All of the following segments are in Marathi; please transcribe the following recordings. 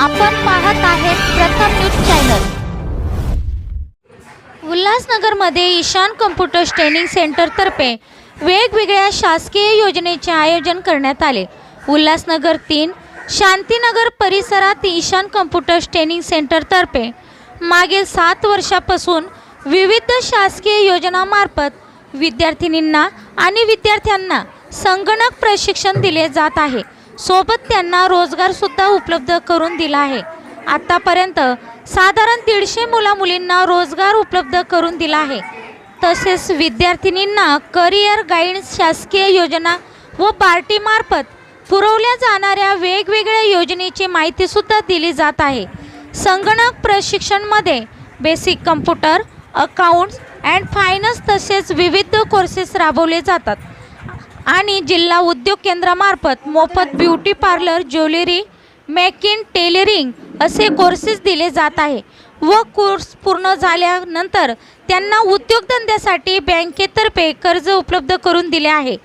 आपण पाहत आहेत प्रथम न्यूज चॅनल। उल्हासनगरमध्ये ईशान कॉम्प्युटर्स ट्रेनिंग सेंटर तर्फे वेगवेगळ्या शासकीय योजनेचे आयोजन करण्यात आले। उल्हासनगर 3 शांतीनगर परिसरात ईशान कॉम्प्युटर्स ट्रेनिंग सेंटर तर्फे मागील 7 वर्षापासून विविध शासकीय योजनांमार्फत विद्यार्थिनींना आणि विद्यार्थ्यांना संगणक प्रशिक्षण दिले जात आहे। सोबत त्यांना रोजगार सुद्धा उपलब्ध करून दिला आहे। आतापर्यंत साधारण 150 मुला-मुलींना रोजगार उपलब्ध करून दिला आहे। तसेच विद्यार्थिनींना करिअर गाईड्स शासकीय योजना व बार्टी मार्फत पुरवल्या जाणाऱ्या वेगवेगळ्या योजनेची माहिती सुद्धा दिली जात आहे। संगणक प्रशिक्षणमध्ये basic computer, accounts and finance तसेच विविध कोर्सेस राबवले जातात आणि जिल्हा उद्योग केंद्रामार्फत मोफत beauty parlour, jewellery making, tailoring असे कोर्सेस दिले जात आहे व कोर्स पूर्ण झाल्यानंतर त्यांना उद्योगधंद्यासाठी बँकेतर्फे कर्ज उपलब्ध करून दिले आहे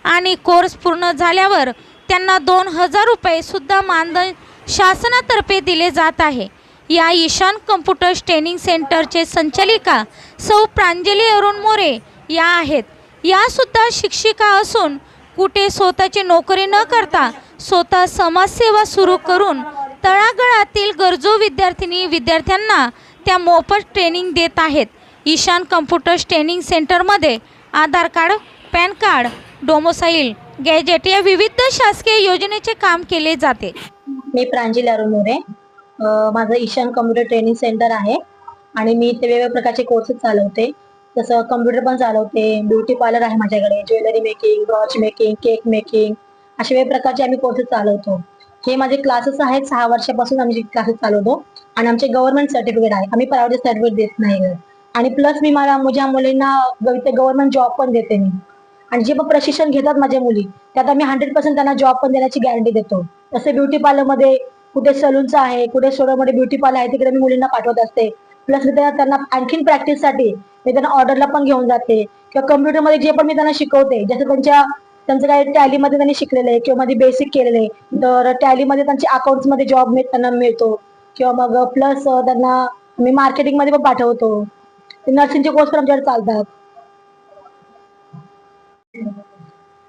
आणि कोर्स पूर्ण झाल्यावर त्यांना 2000 रुपये सुद्धा मानधन शासनातर्फे दिले जात आहे। या ईशान कॉम्प्युटर्स ट्रेनिंग सेंटरचे संचालिका सौ प्रांजली अरुण मोरे या आहेत। या सुद्धा शिक्षिका असून कुठे स्वतःची नोकरी न करता स्वतः समाजसेवा सुरू करून तळागाळातील गरजू विद्यार्थ्यांना त्या मोफत ट्रेनिंग देत आहेत। ईशान कॉम्प्युटर्स ट्रेनिंग सेंटरमध्ये आधार कार्ड, पॅन कार्ड, डोमोसाईल, गॅजेट या विविध शासकीय योजनेचे काम केले जाते। मी प्रांजली अरुण मोरे, माझं ईशान कॉम्प्युटर ट्रेनिंग सेंटर आहे आणि मी इथे वेगवेगळ्या प्रकारचे कोर्सेस चालवते। जसं कम्प्युटर पण चालवते, ब्युटी पार्लर आहे माझ्याकडे, jewellery making, watch making, cake making अशा वेगवेगळ्या प्रकारचे आम्ही कोर्सेस चालवतो। हे माझे क्लासेस आहेत, 6 वर्षापासून आम्ही क्लासेस चालवतो आणि आमचे गव्हर्नमेंट सर्टिफिकेट आहे, आम्ही प्रायव्हेट सर्टिफिकेट देत नाही। आणि प्लस मी माझ्या मुलींना गव्हर्नमेंट जॉब पण देते मी। आणि जे पण प्रशिक्षण घेतात माझ्या मुली त्यात आम्ही 100% त्यांना जॉब पण देण्याची गॅरंटी देतो। जसे ब्युटी पार्लरमध्ये कुठे सलूनचं आहे, कुठे सोडोमध्ये ब्युटी पार्लर आहे, तिकडे मी मुलींना पाठवत असते। प्लस मी त्यांना आणखीन प्रॅक्टिससाठी मी त्यांना ऑर्डरला पण घेऊन जाते किंवा कम्प्युटरमध्ये जे पण मी त्यांना शिकवते, जसं त्यांचं काही टॅलीमध्ये त्यांनी शिकलेलं आहे किंवा मध्ये बेसिक केलेलं आहे तर टॅलीमध्ये त्यांचे अकाउंट्समध्ये जॉब त्यांना मिळतो किंवा मग प्लस त्यांना मी मार्केटिंगमध्ये पण पाठवतो। नर्सिंगचे कोर्स पण आमच्याकडे चालतात।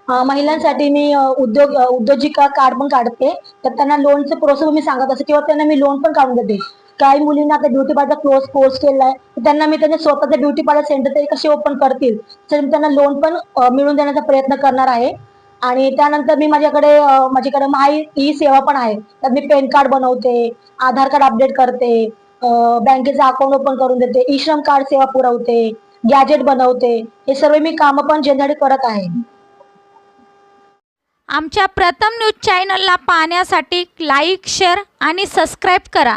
महिलांसाठी मी उद्योजिका कार्ड पण काढते, तर त्यांना लोनचं प्रोसेस मी सांगत असते किंवा त्यांना मी लोन पण काढून देते। काही मुलींना आता ब्युटी पार्लरचा कोर्स केलाय तर त्यांना मी त्यांच्या स्वतःचे ब्युटी पार्लर सेंटर तरी कसे ओपन करतील तर मी त्यांना लोन पण मिळवून देण्याचा प्रयत्न करणार आहे। आणि त्यानंतर मी माझ्याकडे ई सेवा पण आहे, त्यात मी पॅन कार्ड बनवते, आधार कार्ड अपडेट करते, बँकेचं अकाउंट ओपन करून देते, ई श्रम कार्ड सेवा पुरवते, गॅजेट बनवते, हे सर्व मी कामं पण जनरली करत आहे। आमच्या प्रथम न्यूज चॅनलला पाहण्यासाठी लाईक, शेअर आणि सबस्क्राईब करा।